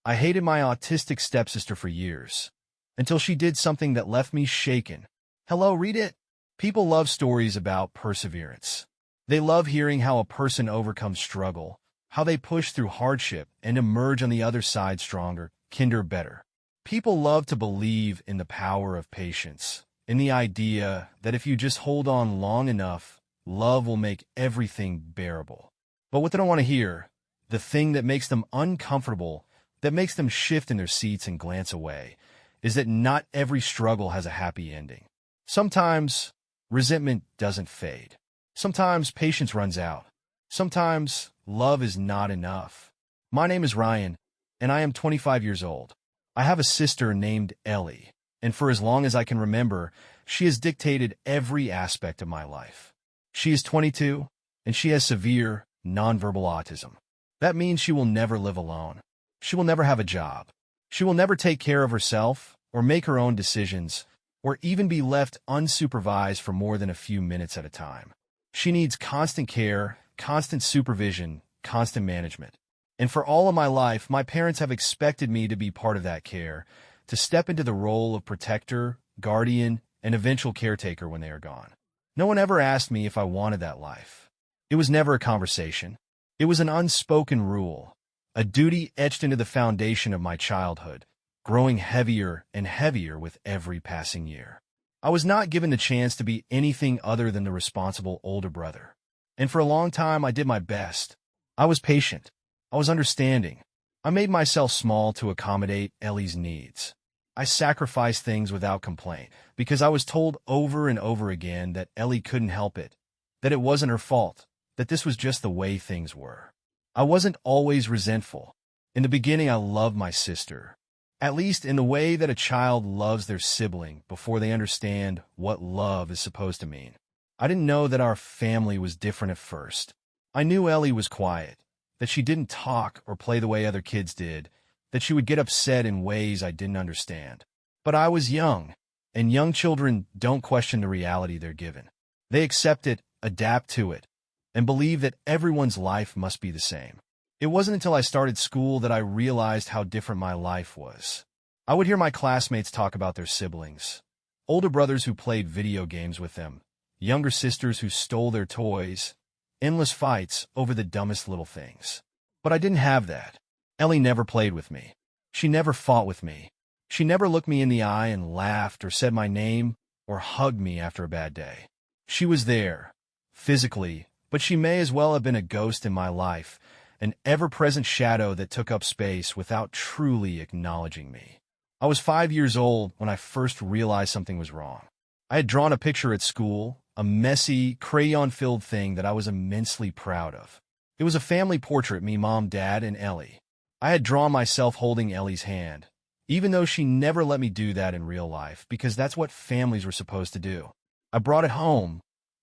I hated my autistic stepsister for years, until she did something that left me shaken. Hello, read it. People love stories about perseverance. They love hearing how a person overcomes struggle, how they push through hardship and emerge on the other side stronger, kinder, better. People love to believe in the power of patience, in the idea that if you just hold on long enough, love will make everything bearable. But what they don't want to hear, the thing that makes them uncomfortable, that makes them shift in their seats and glance away, is that not every struggle has a happy ending. Sometimes resentment doesn't fade. Sometimes patience runs out. Sometimes love is not enough. My name is Ryan, and I am 25 years old. I have a sister named Ellie, and for as long as I can remember, she has dictated every aspect of my life. She is 22, and she has severe, nonverbal autism. That means she will never live alone. She will never have a job. She will never take care of herself, or make her own decisions, or even be left unsupervised for more than a few minutes at a time. She needs constant care, constant supervision, constant management. And for all of my life, my parents have expected me to be part of that care, to step into the role of protector, guardian, and eventual caretaker when they are gone. No one ever asked me if I wanted that life. It was never a conversation. It was an unspoken rule, a duty etched into the foundation of my childhood, growing heavier and heavier with every passing year. I was not given the chance to be anything other than the responsible older brother. And for a long time, I did my best. I was patient. I was understanding. I made myself small to accommodate Ellie's needs. I sacrificed things without complaint because I was told over and over again that Ellie couldn't help it, that it wasn't her fault, that this was just the way things were. I wasn't always resentful. In the beginning, I loved my sister, at least in the way that a child loves their sibling before they understand what love is supposed to mean. I didn't know that our family was different at first. I knew Ellie was quiet, that she didn't talk or play the way other kids did, that she would get upset in ways I didn't understand. But I was young, and young children don't question the reality they're given. They accept it, adapt to it, and believe that everyone's life must be the same. It wasn't until I started school that I realized how different my life was. I would hear my classmates talk about their siblings, older brothers who played video games with them, younger sisters who stole their toys, endless fights over the dumbest little things. But I didn't have that. Ellie never played with me. She never fought with me. She never looked me in the eye and laughed or said my name or hugged me after a bad day. She was there, physically, but she may as well have been a ghost in my life, an ever-present shadow that took up space without truly acknowledging me. I was 5 years old when I first realized something was wrong. I had drawn a picture at school, a messy, crayon-filled thing that I was immensely proud of. It was a family portrait, me, Mom, Dad, and Ellie. I had drawn myself holding Ellie's hand, even though she never let me do that in real life, because that's what families were supposed to do. I brought it home,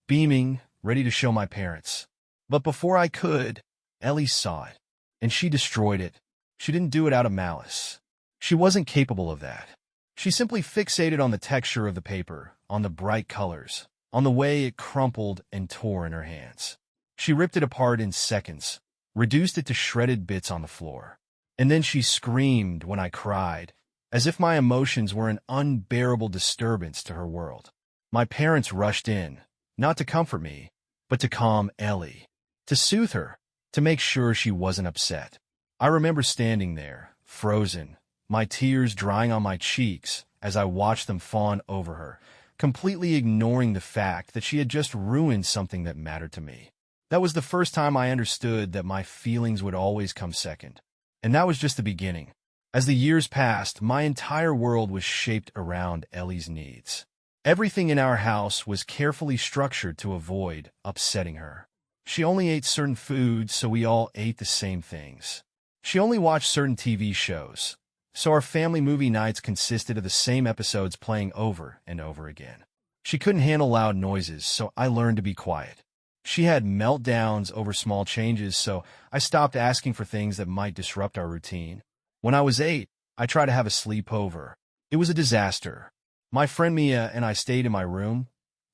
beaming, ready to show my parents. But before I could, Ellie saw it, and she destroyed it. She didn't do it out of malice. She wasn't capable of that. She simply fixated on the texture of the paper, on the bright colors, on the way it crumpled and tore in her hands. She ripped it apart in seconds, reduced it to shredded bits on the floor. And then she screamed when I cried, as if my emotions were an unbearable disturbance to her world. My parents rushed in, not to comfort me, but to calm Ellie, to soothe her, to make sure she wasn't upset. I remember standing there, frozen, my tears drying on my cheeks as I watched them fawn over her, completely ignoring the fact that she had just ruined something that mattered to me. That was the first time I understood that my feelings would always come second. And that was just the beginning. As the years passed, my entire world was shaped around Ellie's needs. Everything in our house was carefully structured to avoid upsetting her. She only ate certain foods, so we all ate the same things. She only watched certain TV shows, so our family movie nights consisted of the same episodes playing over and over again. She couldn't handle loud noises, so I learned to be quiet. She had meltdowns over small changes, so I stopped asking for things that might disrupt our routine. When I was 8, I tried to have a sleepover. It was a disaster. My friend Mia and I stayed in my room,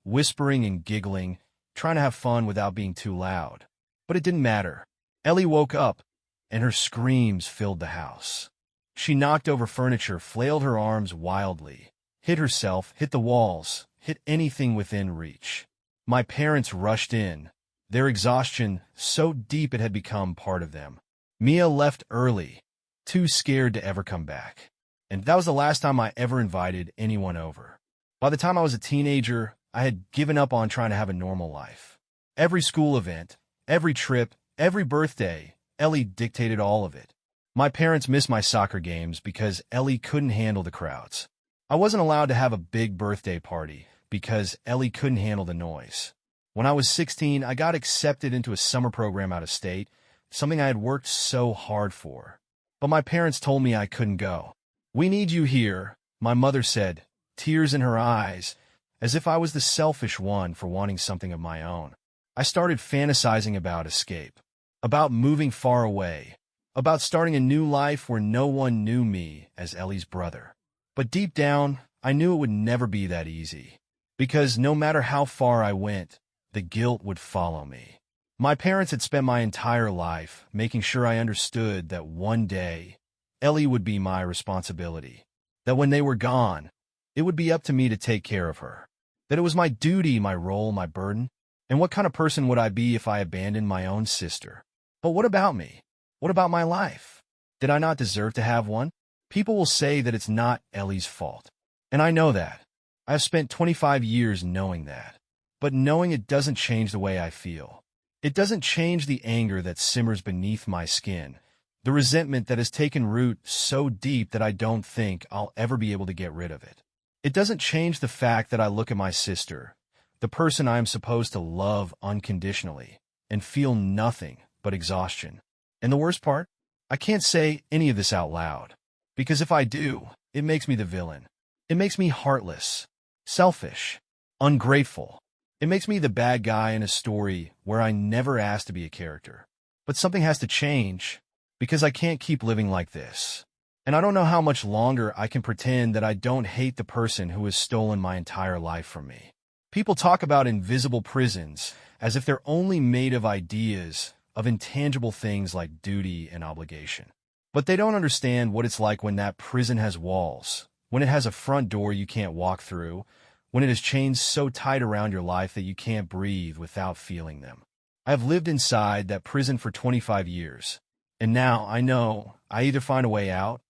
whispering and giggling, trying to have fun without being too loud. But it didn't matter. Ellie woke up, and her screams filled the house. She knocked over furniture, flailed her arms wildly, hit herself, hit the walls, hit anything within reach. My parents rushed in, their exhaustion so deep it had become part of them. Mia left early, too scared to ever come back. And that was the last time I ever invited anyone over. By the time I was a teenager, I had given up on trying to have a normal life. Every school event, every trip, every birthday, Ellie dictated all of it. My parents missed my soccer games because Ellie couldn't handle the crowds. I wasn't allowed to have a big birthday party because Ellie couldn't handle the noise. When I was 16, I got accepted into a summer program out of state, something I had worked so hard for. But my parents told me I couldn't go. "We need you here," my mother said, tears in her eyes, as if I was the selfish one for wanting something of my own. I started fantasizing about escape, about moving far away, about starting a new life where no one knew me as Ellie's brother. But deep down, I knew it would never be that easy, because no matter how far I went, the guilt would follow me. My parents had spent my entire life making sure I understood that one day, Ellie would be my responsibility, that when they were gone, it would be up to me to take care of her, that it was my duty, my role, my burden. And what kind of person would I be if I abandoned my own sister? But what about me? What about my life? Did I not deserve to have one? People will say that it's not Ellie's fault. And I know that. I have spent 25 years knowing that. But knowing it doesn't change the way I feel. It doesn't change the anger that simmers beneath my skin, the resentment that has taken root so deep that I don't think I'll ever be able to get rid of it. It doesn't change the fact that I look at my sister, the person I am supposed to love unconditionally, and feel nothing but exhaustion. And the worst part? I can't say any of this out loud, because if I do, it makes me the villain. It makes me heartless, selfish, ungrateful. It makes me the bad guy in a story where I never asked to be a character. But something has to change, because I can't keep living like this. And I don't know how much longer I can pretend that I don't hate the person who has stolen my entire life from me. People talk about invisible prisons as if they're only made of ideas, of intangible things like duty and obligation. But they don't understand what it's like when that prison has walls, when it has a front door you can't walk through, when it has chains so tight around your life that you can't breathe without feeling them. I have lived inside that prison for 25 years, and now I know I either find a way out,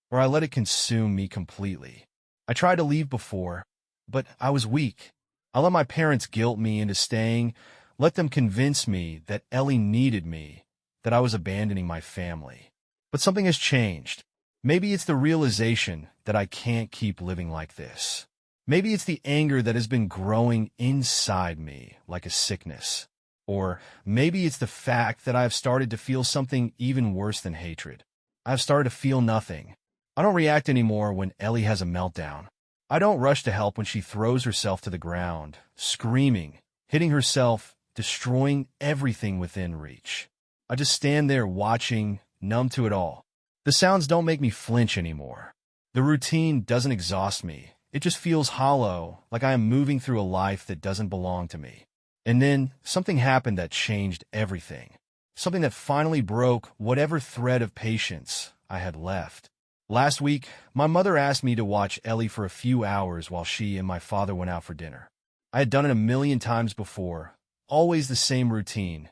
or I let it consume me completely. I tried to leave before, but I was weak. I let my parents guilt me into staying, let them convince me that Ellie needed me, that I was abandoning my family. But something has changed. Maybe it's the realization that I can't keep living like this. Maybe it's the anger that has been growing inside me like a sickness. Or maybe it's the fact that I've started to feel something even worse than hatred. I've started to feel nothing. I don't react anymore when Ellie has a meltdown. I don't rush to help when she throws herself to the ground, screaming, hitting herself, destroying everything within reach. I just stand there watching, numb to it all. The sounds don't make me flinch anymore. The routine doesn't exhaust me. It just feels hollow, like I am moving through a life that doesn't belong to me. And then something happened that changed everything. Something that finally broke whatever thread of patience I had left. Last week, my mother asked me to watch Ellie for a few hours while she and my father went out for dinner. I had done it a million times before, always the same routine.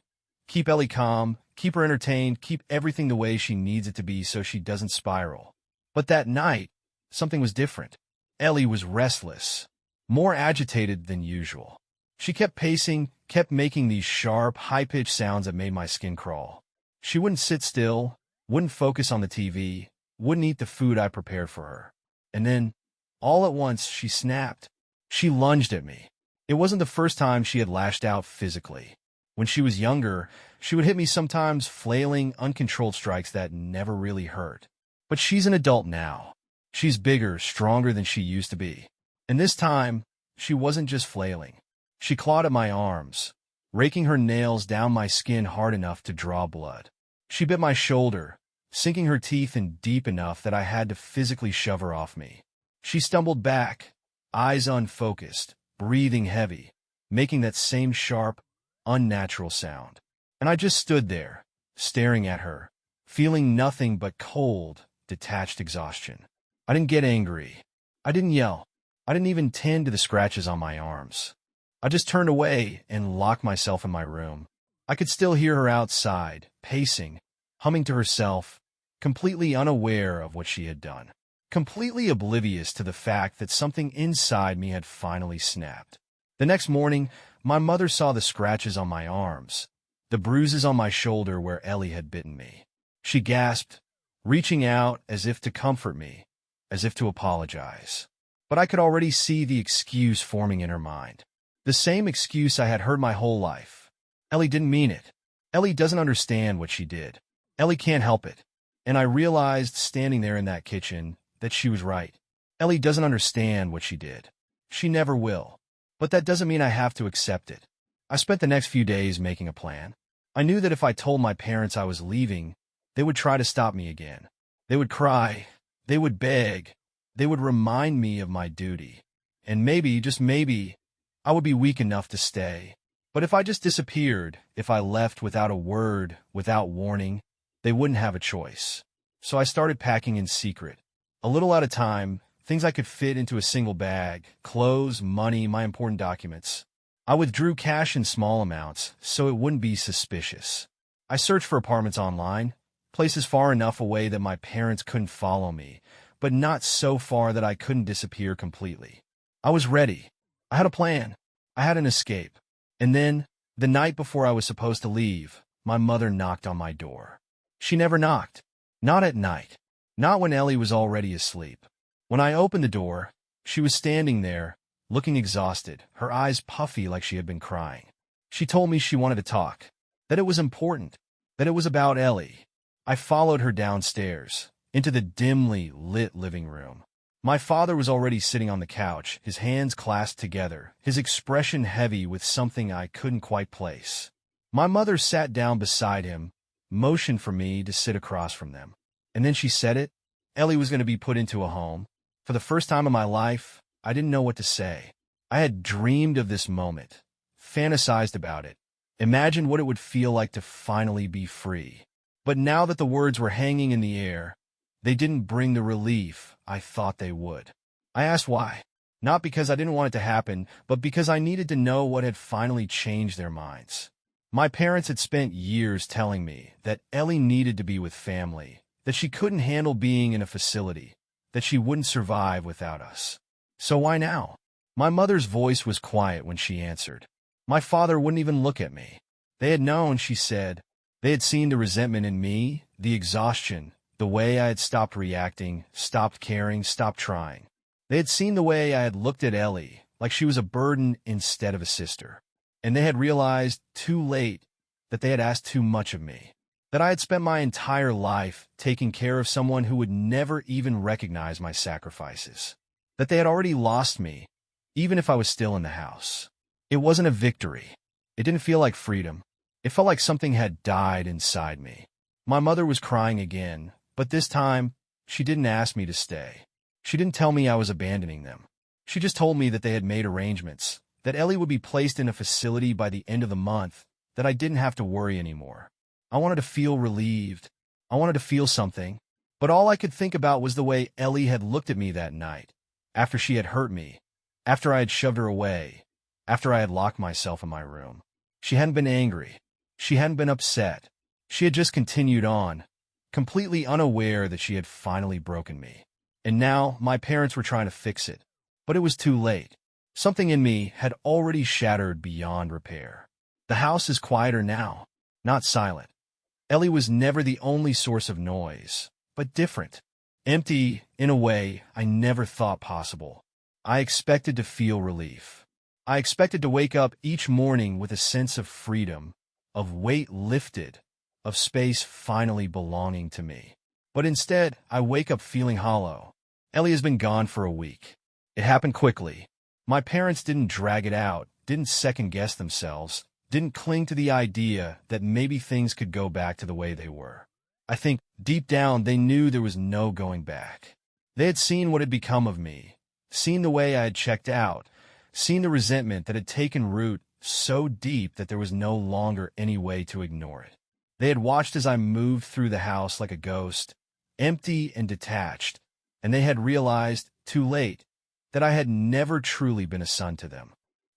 Keep Ellie calm, keep her entertained, keep everything the way she needs it to be so she doesn't spiral. But that night, something was different. Ellie was restless, more agitated than usual. She kept pacing, kept making these sharp, high-pitched sounds that made my skin crawl. She wouldn't sit still, wouldn't focus on the TV, wouldn't eat the food I prepared for her. And then, all at once, she snapped. She lunged at me. It wasn't the first time she had lashed out physically. When she was younger, she would hit me sometimes flailing, uncontrolled strikes that never really hurt. But she's an adult now. She's bigger, stronger than she used to be. And this time, she wasn't just flailing. She clawed at my arms, raking her nails down my skin hard enough to draw blood. She bit my shoulder, sinking her teeth in deep enough that I had to physically shove her off me. She stumbled back, eyes unfocused, breathing heavy, making that same sharp, unnatural sound. And I just stood there, staring at her, feeling nothing but cold, detached exhaustion. I didn't get angry. I didn't yell. I didn't even tend to the scratches on my arms. I just turned away and locked myself in my room. I could still hear her outside, pacing, humming to herself, completely unaware of what she had done, completely oblivious to the fact that something inside me had finally snapped. The next morning, my mother saw the scratches on my arms, the bruises on my shoulder where Ellie had bitten me. She gasped, reaching out as if to comfort me, as if to apologize. But I could already see the excuse forming in her mind. The same excuse I had heard my whole life. Ellie didn't mean it. Ellie doesn't understand what she did. Ellie can't help it. And I realized, standing there in that kitchen, that she was right. Ellie doesn't understand what she did. She never will. But that doesn't mean I have to accept it. I spent the next few days making a plan. I knew that if I told my parents I was leaving, they would try to stop me again. They would cry. They would beg. They would remind me of my duty. And maybe, just maybe, I would be weak enough to stay. But if I just disappeared, if I left without a word, without warning, they wouldn't have a choice. So I started packing in secret. A little at a time, things I could fit into a single bag, clothes, money, my important documents. I withdrew cash in small amounts, so it wouldn't be suspicious. I searched for apartments online, places far enough away that my parents couldn't follow me, but not so far that I couldn't disappear completely. I was ready. I had a plan. I had an escape. And then, the night before I was supposed to leave, my mother knocked on my door. She never knocked. Not at night. Not when Ellie was already asleep. When I opened the door, she was standing there, looking exhausted, her eyes puffy like she had been crying. She told me she wanted to talk, that it was important, that it was about Ellie. I followed her downstairs, into the dimly lit living room. My father was already sitting on the couch, his hands clasped together, his expression heavy with something I couldn't quite place. My mother sat down beside him, motioned for me to sit across from them. And then she said it. Ellie was going to be put into a home. For the first time in my life, I didn't know what to say. I had dreamed of this moment, fantasized about it, imagined what it would feel like to finally be free. But now that the words were hanging in the air, they didn't bring the relief I thought they would. I asked why. Not because I didn't want it to happen, but because I needed to know what had finally changed their minds. My parents had spent years telling me that Ellie needed to be with family, that she couldn't handle being in a facility, that she wouldn't survive without us. So why now? My mother's voice was quiet when she answered. My father wouldn't even look at me. They had known, she said. They had seen the resentment in me, the exhaustion, the way I had stopped reacting, stopped caring, stopped trying. They had seen the way I had looked at Ellie, like she was a burden instead of a sister. And they had realized, too late, that they had asked too much of me. That I had spent my entire life taking care of someone who would never even recognize my sacrifices. That they had already lost me, even if I was still in the house. It wasn't a victory. It didn't feel like freedom. It felt like something had died inside me. My mother was crying again, but this time, she didn't ask me to stay. She didn't tell me I was abandoning them. She just told me that they had made arrangements, that Ellie would be placed in a facility by the end of the month, that I didn't have to worry anymore. I wanted to feel relieved. I wanted to feel something. But all I could think about was the way Ellie had looked at me that night, after she had hurt me, after I had shoved her away, after I had locked myself in my room. She hadn't been angry. She hadn't been upset. She had just continued on, completely unaware that she had finally broken me. And now my parents were trying to fix it. But it was too late. Something in me had already shattered beyond repair. The house is quieter now, not silent. Ellie was never the only source of noise, but different. Empty, in a way I never thought possible. I expected to feel relief. I expected to wake up each morning with a sense of freedom, of weight lifted, of space finally belonging to me. But instead, I wake up feeling hollow. Ellie has been gone for a week. It happened quickly. My parents didn't drag it out, didn't second-guess themselves, didn't cling to the idea that maybe things could go back to the way they were. I think, deep down, they knew there was no going back. They had seen what had become of me, seen the way I had checked out, seen the resentment that had taken root so deep that there was no longer any way to ignore it. They had watched as I moved through the house like a ghost, empty and detached, and they had realized, too late, that I had never truly been a son to them.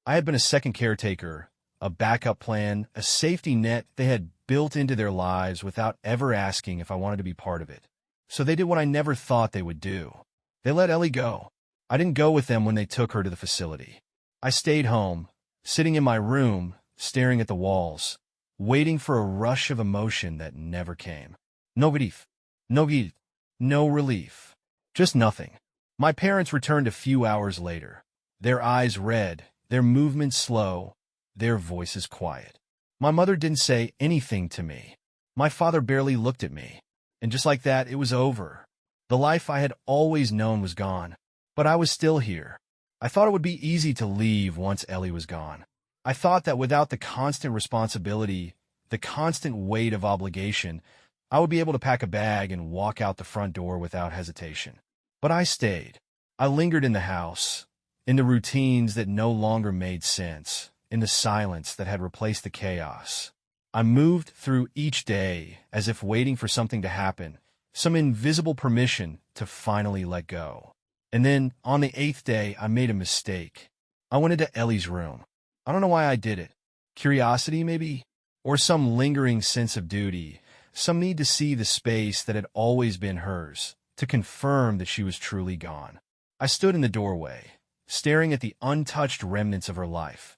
I had been a second caretaker, a backup plan, a safety net they had built into their lives without ever asking if I wanted to be part of it. So they did what I never thought they would do. They let Ellie go. I didn't go with them when they took her to the facility. I stayed home, sitting in my room, staring at the walls, waiting for a rush of emotion that never came. No relief. No guilt. No relief. Just nothing. My parents returned a few hours later, their eyes red, their movements slow, their voices quiet. My mother didn't say anything to me. My father barely looked at me. And just like that, it was over. The life I had always known was gone. But I was still here. I thought it would be easy to leave once Ellie was gone. I thought that without the constant responsibility, the constant weight of obligation, I would be able to pack a bag and walk out the front door without hesitation. But I stayed. I lingered in the house, in the routines that no longer made sense, in the silence that had replaced the chaos. I moved through each day as if waiting for something to happen, some invisible permission to finally let go. And then, on the 8th day, I made a mistake. I went into Ellie's room. I don't know why I did it. Curiosity, maybe? Or some lingering sense of duty, some need to see the space that had always been hers, to confirm that she was truly gone. I stood in the doorway, staring at the untouched remnants of her life.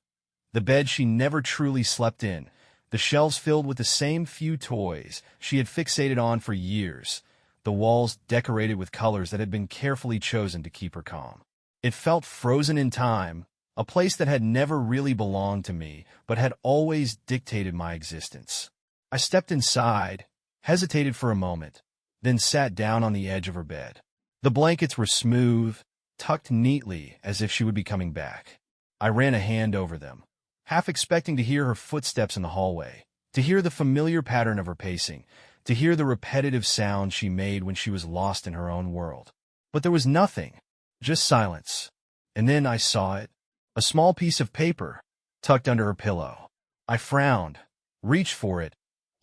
The bed she never truly slept in, the shelves filled with the same few toys she had fixated on for years, the walls decorated with colors that had been carefully chosen to keep her calm. It felt frozen in time, a place that had never really belonged to me, but had always dictated my existence. I stepped inside, hesitated for a moment, then sat down on the edge of her bed. The blankets were smooth, tucked neatly as if she would be coming back. I ran a hand over them, half expecting to hear her footsteps in the hallway, to hear the familiar pattern of her pacing, to hear the repetitive sound she made when she was lost in her own world. But there was nothing, just silence. And then I saw it, a small piece of paper, tucked under her pillow. I frowned, reached for it,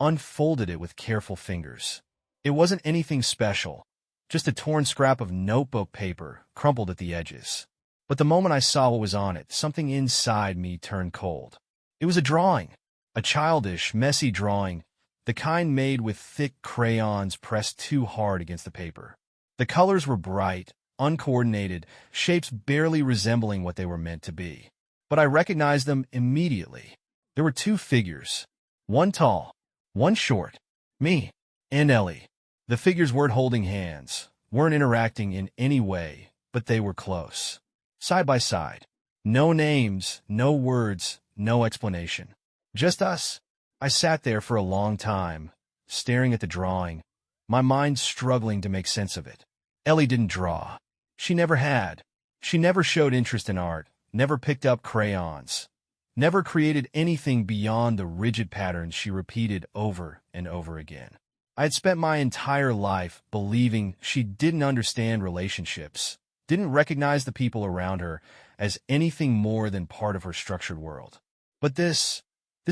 unfolded it with careful fingers. It wasn't anything special, just a torn scrap of notebook paper, crumpled at the edges. But the moment I saw what was on it, something inside me turned cold. It was a drawing, a childish, messy drawing, the kind made with thick crayons pressed too hard against the paper. The colors were bright, uncoordinated, shapes barely resembling what they were meant to be. But I recognized them immediately. There were two figures, one tall, one short, me and Ellie. The figures weren't holding hands, weren't interacting in any way, but they were close. Side by side. No names, no words, no explanation. Just us. I sat there for a long time, staring at the drawing, my mind struggling to make sense of it. Ellie didn't draw. She never had. She never showed interest in art, never picked up crayons, never created anything beyond the rigid patterns she repeated over and over again. I had spent my entire life believing she didn't understand relationships, didn't recognize the people around her as anything more than part of her structured world. But this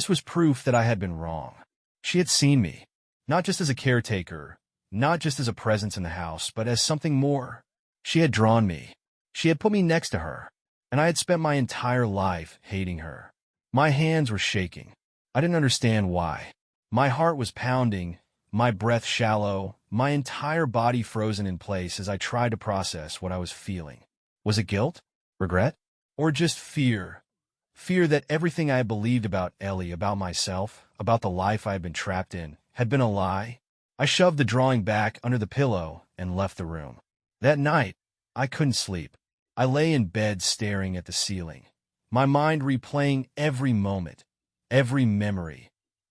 was proof that I had been wrong. She had seen me, not just as a caretaker, not just as a presence in the house, but as something more. She had drawn me. She had put me next to her, and I had spent my entire life hating her. My hands were shaking. I didn't understand why. My heart was pounding, my breath shallow, my entire body frozen in place as I tried to process what I was feeling. Was it guilt? Regret? Or just fear? Fear that everything I had believed about Ellie, about myself, about the life I had been trapped in, had been a lie? I shoved the drawing back under the pillow and left the room. That night, I couldn't sleep. I lay in bed staring at the ceiling, my mind replaying every moment, every memory,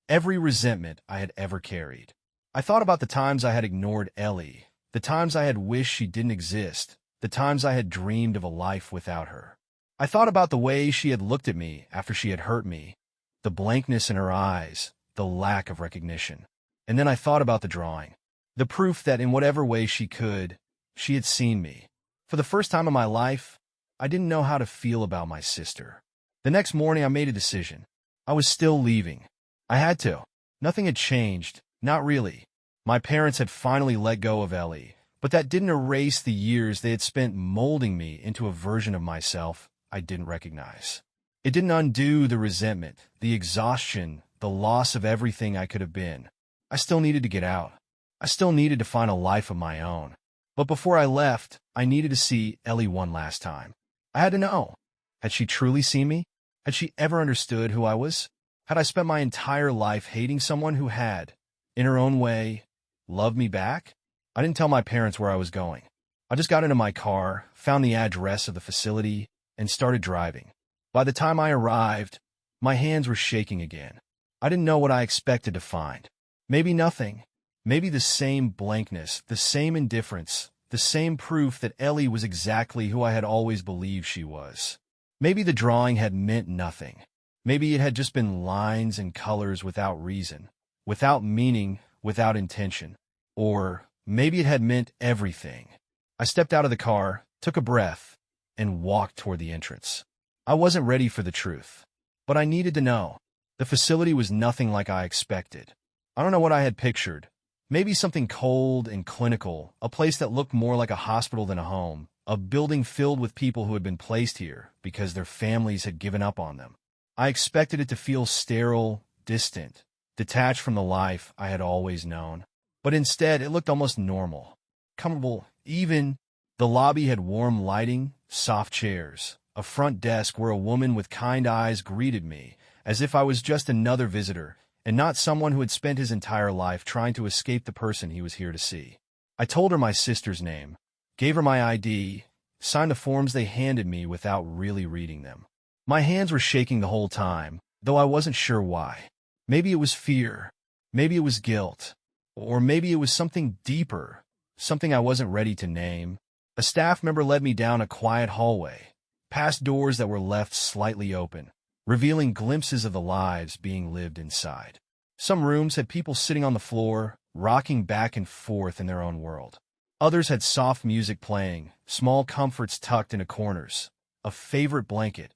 every resentment I had ever carried. I thought about the times I had ignored Ellie, the times I had wished she didn't exist, the times I had dreamed of a life without her. I thought about the way she had looked at me after she had hurt me, the blankness in her eyes, the lack of recognition. And then I thought about the drawing, the proof that in whatever way she could, she had seen me. For the first time in my life, I didn't know how to feel about my sister. The next morning I made a decision. I was still leaving. I had to. Nothing had changed. Not really. My parents had finally let go of Ellie, but that didn't erase the years they had spent molding me into a version of myself I didn't recognize. It didn't undo the resentment, the exhaustion, the loss of everything I could have been. I still needed to get out. I still needed to find a life of my own. But before I left, I needed to see Ellie one last time. I had to know. Had she truly seen me? Had she ever understood who I was? Had I spent my entire life hating someone who had, in her own way, loved me back? I didn't tell my parents where I was going. I just got into my car, found the address of the facility, and started driving. By the time I arrived, my hands were shaking again. I didn't know what I expected to find. Maybe nothing. Maybe the same blankness, the same indifference, the same proof that Ellie was exactly who I had always believed she was. Maybe the drawing had meant nothing. Maybe it had just been lines and colors without reason, without meaning, without intention. Or maybe it had meant everything. I stepped out of the car, took a breath, and walked toward the entrance. I wasn't ready for the truth, but I needed to know. The facility was nothing like I expected. I don't know what I had pictured. Maybe something cold and clinical, a place that looked more like a hospital than a home, a building filled with people who had been placed here because their families had given up on them. I expected it to feel sterile, distant, detached from the life I had always known. But instead, it looked almost normal, comfortable, even. The lobby had warm lighting, soft chairs, a front desk where a woman with kind eyes greeted me, as if I was just another visitor, and not someone who had spent his entire life trying to escape the person he was here to see. I told her my sister's name, gave her my ID, signed the forms they handed me without really reading them. My hands were shaking the whole time, though I wasn't sure why. Maybe it was fear, maybe it was guilt, or maybe it was something deeper, something I wasn't ready to name. A staff member led me down a quiet hallway, past doors that were left slightly open, revealing glimpses of the lives being lived inside. Some rooms had people sitting on the floor, rocking back and forth in their own world. Others had soft music playing, small comforts tucked into corners, a favorite blanket,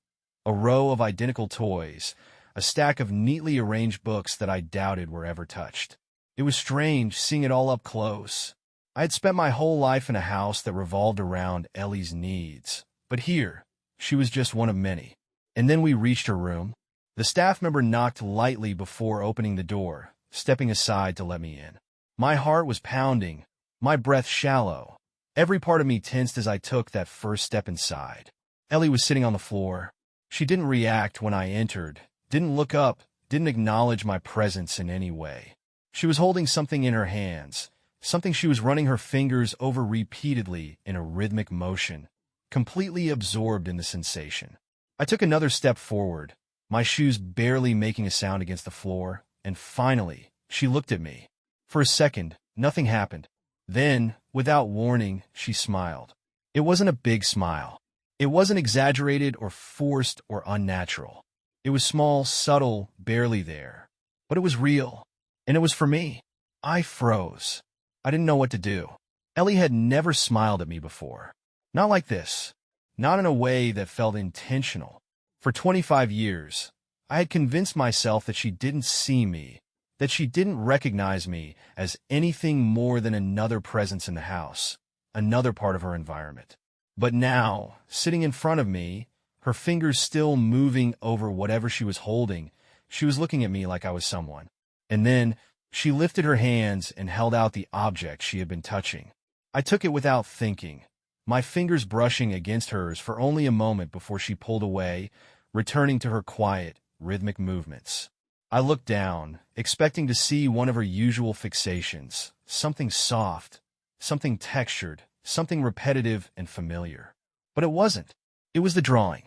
a row of identical toys, a stack of neatly arranged books that I doubted were ever touched. It was strange seeing it all up close. I had spent my whole life in a house that revolved around Ellie's needs, but here, she was just one of many. And then we reached her room. The staff member knocked lightly before opening the door, stepping aside to let me in. My heart was pounding, my breath shallow. Every part of me tensed as I took that first step inside. Ellie was sitting on the floor. She didn't react when I entered, didn't look up, didn't acknowledge my presence in any way. She was holding something in her hands, something she was running her fingers over repeatedly in a rhythmic motion, completely absorbed in the sensation. I took another step forward, my shoes barely making a sound against the floor, and finally, she looked at me. For a second, nothing happened. Then, without warning, she smiled. It wasn't a big smile. It wasn't exaggerated or forced or unnatural. It was small, subtle, barely there. But it was real, and it was for me. I froze. I didn't know what to do. Ellie had never smiled at me before. Not like this. Not in a way that felt intentional. For 25 years, I had convinced myself that she didn't see me, that she didn't recognize me as anything more than another presence in the house, another part of her environment. But now, sitting in front of me, her fingers still moving over whatever she was holding, she was looking at me like I was someone. And then, she lifted her hands and held out the object she had been touching. I took it without thinking, my fingers brushing against hers for only a moment before she pulled away, returning to her quiet, rhythmic movements. I looked down, expecting to see one of her usual fixations, something soft, something textured, something repetitive and familiar. But it wasn't. It was the drawing,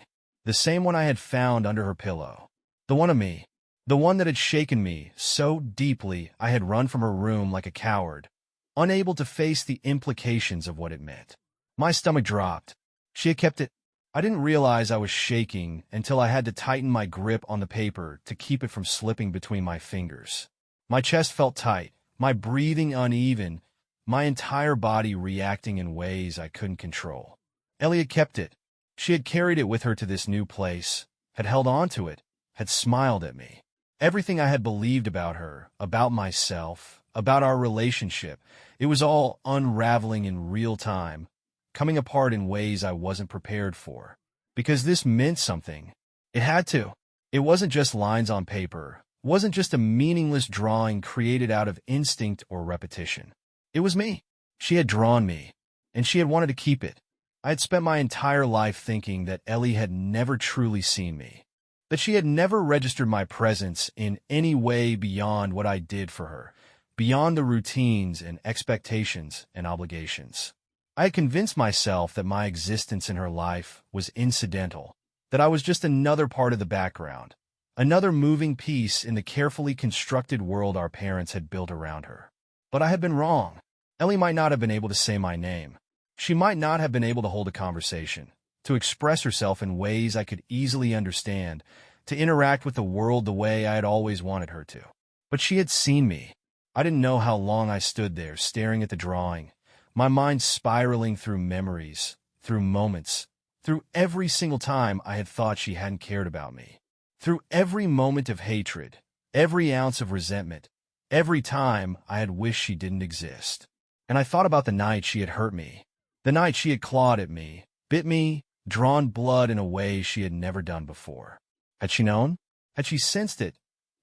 the same one I had found under her pillow. The one of me. The one that had shaken me so deeply I had run from her room like a coward, unable to face the implications of what it meant. My stomach dropped. She had kept it. I didn't realize I was shaking until I had to tighten my grip on the paper to keep it from slipping between my fingers. My chest felt tight, my breathing uneven, my entire body reacting in ways I couldn't control. Ellie had kept it. She had carried it with her to this new place, had held on to it, had smiled at me. Everything I had believed about her, about myself, about our relationship. It was all unraveling in real time, coming apart in ways I wasn't prepared for. Because this meant something. It had to. It wasn't just lines on paper. It wasn't just a meaningless drawing created out of instinct or repetition. It was me. She had drawn me, and she had wanted to keep it. I had spent my entire life thinking that Ellie had never truly seen me, that she had never registered my presence in any way beyond what I did for her, beyond the routines and expectations and obligations. I had convinced myself that my existence in her life was incidental, that I was just another part of the background, another moving piece in the carefully constructed world our parents had built around her. But I had been wrong. Ellie might not have been able to say my name. She might not have been able to hold a conversation, to express herself in ways I could easily understand, to interact with the world the way I had always wanted her to. But she had seen me. I didn't know how long I stood there staring at the drawing, my mind spiraling through memories, through moments, through every single time I had thought she hadn't cared about me, through every moment of hatred, every ounce of resentment, every time I had wished she didn't exist. And I thought about the night she had hurt me, the night she had clawed at me, bit me, drawn blood in a way she had never done before. Had she known? Had she sensed it?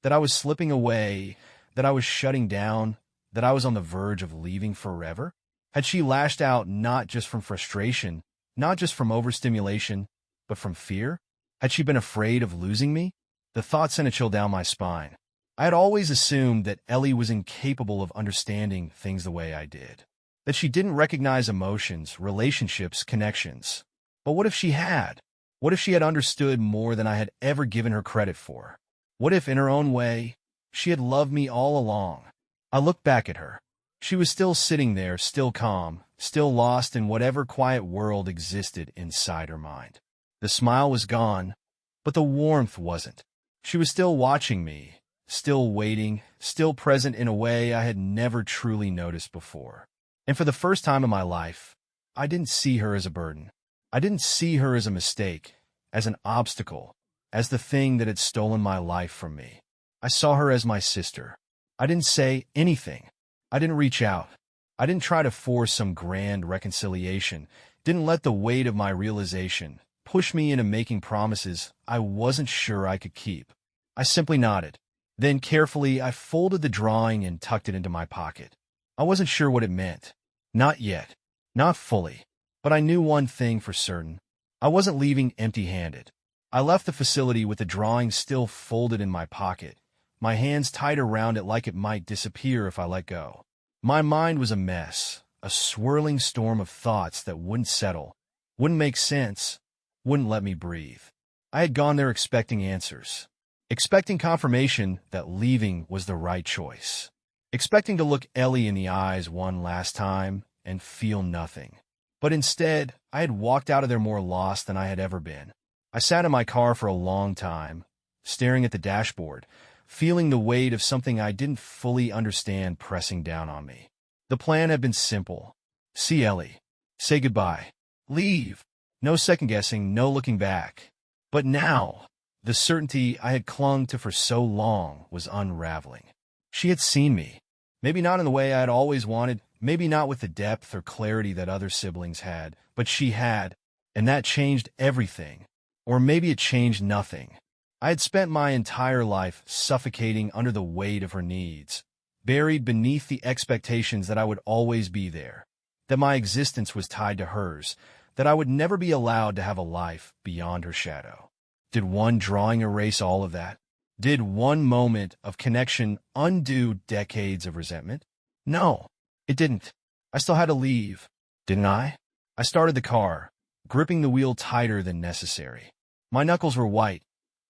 That I was slipping away, that I was shutting down, that I was on the verge of leaving forever? Had she lashed out not just from frustration, not just from overstimulation, but from fear? Had she been afraid of losing me? The thought sent a chill down my spine. I had always assumed that Ellie was incapable of understanding things the way I did, that she didn't recognize emotions, relationships, connections. But what if she had? What if she had understood more than I had ever given her credit for? What if, in her own way, she had loved me all along? I looked back at her. She was still sitting there, still calm, still lost in whatever quiet world existed inside her mind. The smile was gone, but the warmth wasn't. She was still watching me, still waiting, still present in a way I had never truly noticed before. And for the first time in my life, I didn't see her as a burden. I didn't see her as a mistake, as an obstacle, as the thing that had stolen my life from me. I saw her as my sister. I didn't say anything. I didn't reach out. I didn't try to force some grand reconciliation. Didn't let the weight of my realization push me into making promises I wasn't sure I could keep. I simply nodded. Then carefully I folded the drawing and tucked it into my pocket. I wasn't sure what it meant. Not yet. Not fully. But I knew one thing for certain. I wasn't leaving empty-handed. I left the facility with the drawing still folded in my pocket, my hands tight around it like it might disappear if I let go. My mind was a mess, a swirling storm of thoughts that wouldn't settle, wouldn't make sense, wouldn't let me breathe. I had gone there expecting answers, expecting confirmation that leaving was the right choice, expecting to look Ellie in the eyes one last time and feel nothing. But instead, I had walked out of there more lost than I had ever been. I sat in my car for a long time, staring at the dashboard, feeling the weight of something I didn't fully understand pressing down on me. The plan had been simple. See Ellie. Say goodbye. Leave. No second-guessing, no looking back. But now, the certainty I had clung to for so long was unraveling. She had seen me. Maybe not in the way I had always wanted, maybe not with the depth or clarity that other siblings had, but she had, and that changed everything. Or maybe it changed nothing. I had spent my entire life suffocating under the weight of her needs, buried beneath the expectations that I would always be there, that my existence was tied to hers, that I would never be allowed to have a life beyond her shadow. Did one drawing erase all of that? Did one moment of connection undo decades of resentment? No, it didn't. I still had to leave, didn't I? I started the car, gripping the wheel tighter than necessary. My knuckles were white,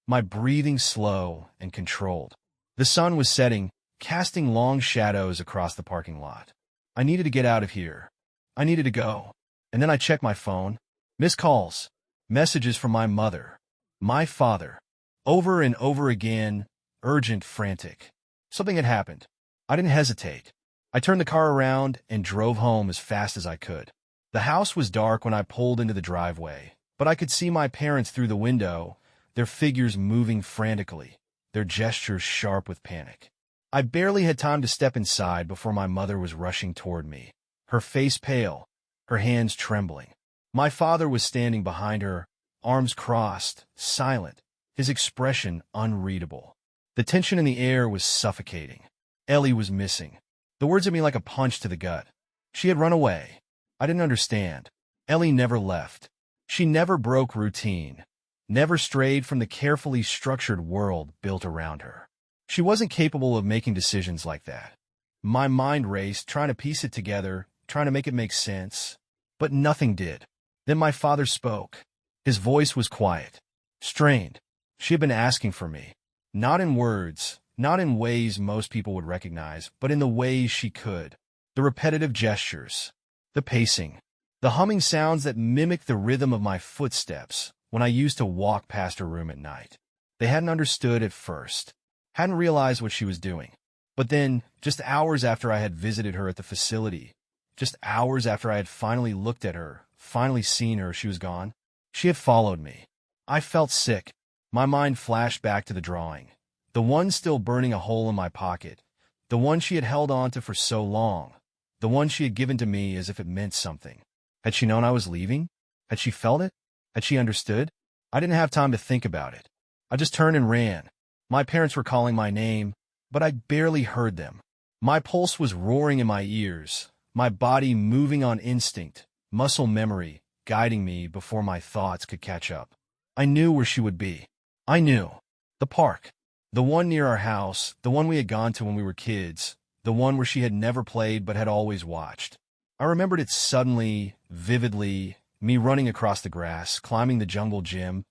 my breathing slow and controlled. The sun was setting, casting long shadows across the parking lot. I needed to get out of here. I needed to go. And then I checked my phone. Missed calls. Messages from my mother. My father. Over and over again, urgent, frantic. Something had happened. I didn't hesitate. I turned the car around and drove home as fast as I could. The house was dark when I pulled into the driveway, but I could see my parents through the window, their figures moving frantically, their gestures sharp with panic. I barely had time to step inside before my mother was rushing toward me, her face pale, her hands trembling. My father was standing behind her, arms crossed, silent, his expression unreadable. The tension in the air was suffocating. Ellie was missing. The words hit me like a punch to the gut. She had run away. I didn't understand. Ellie never left. She never broke routine, never strayed from the carefully structured world built around her. She wasn't capable of making decisions like that. My mind raced, trying to piece it together, trying to make it make sense. But nothing did. Then my father spoke. His voice was quiet, strained. She had been asking for me. Not in words, not in ways most people would recognize, but in the ways she could. The repetitive gestures, the pacing, the humming sounds that mimicked the rhythm of my footsteps when I used to walk past her room at night. They hadn't understood at first, hadn't realized what she was doing. But then, just hours after I had visited her at the facility, just hours after I had finally looked at her, finally seen her, she was gone. She had followed me. I felt sick. My mind flashed back to the drawing, the one still burning a hole in my pocket, the one she had held on to for so long, the one she had given to me as if it meant something. Had she known I was leaving? Had she felt it? Had she understood? I didn't have time to think about it. I just turned and ran. My parents were calling my name, but I barely heard them. My pulse was roaring in my ears, my body moving on instinct, muscle memory, guiding me before my thoughts could catch up. I knew where she would be. I knew. The park. The one near our house, the one we had gone to when we were kids, the one where she had never played but had always watched. I remembered it suddenly, vividly, me running across the grass, climbing the jungle gym,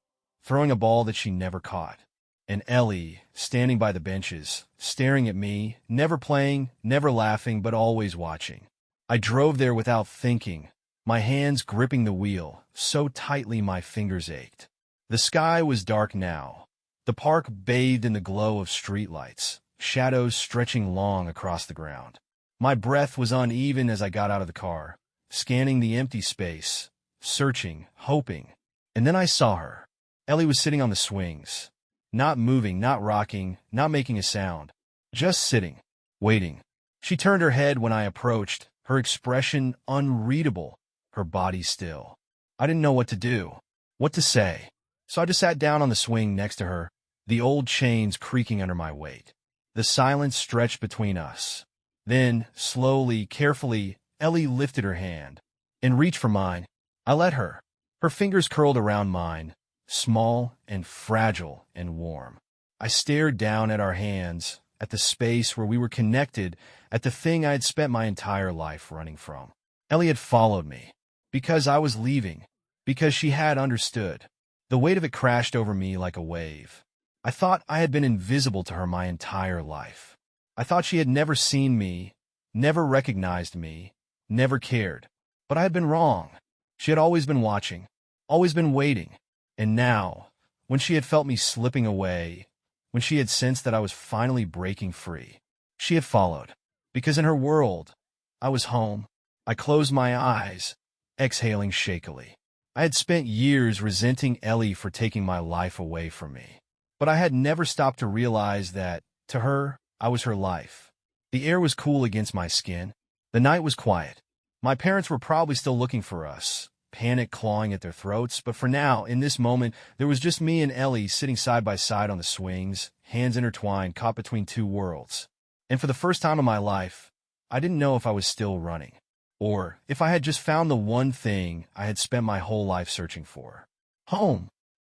throwing a ball that she never caught. And Ellie, standing by the benches, staring at me, never playing, never laughing, but always watching. I drove there without thinking, my hands gripping the wheel, so tightly my fingers ached. The sky was dark now. The park bathed in the glow of streetlights, shadows stretching long across the ground. My breath was uneven as I got out of the car, scanning the empty space, searching, hoping. And then I saw her. Ellie was sitting on the swings, not moving, not rocking, not making a sound, just sitting, waiting. She turned her head when I approached, her expression unreadable, her body still. I didn't know what to do, what to say. So I just sat down on the swing next to her, the old chains creaking under my weight. The silence stretched between us. Then, slowly, carefully, Ellie lifted her hand and reached for mine. I let her. Her fingers curled around mine, small and fragile and warm. I stared down at our hands, at the space where we were connected, at the thing I had spent my entire life running from. Ellie had followed me, because I was leaving, because she had understood. The weight of it crashed over me like a wave. I thought I had been invisible to her my entire life. I thought she had never seen me, never recognized me, never cared. But I had been wrong. She had always been watching, always been waiting. And now, when she had felt me slipping away, when she had sensed that I was finally breaking free, she had followed. Because in her world, I was home. I closed my eyes, exhaling shakily. I had spent years resenting Ellie for taking my life away from me. But I had never stopped to realize that, to her, I was her life. The air was cool against my skin. The night was quiet. My parents were probably still looking for us, panic clawing at their throats, but for now, in this moment, there was just me and Ellie sitting side by side on the swings, hands intertwined, caught between two worlds. And for the first time in my life, I didn't know if I was still running, or if I had just found the one thing I had spent my whole life searching for. Home.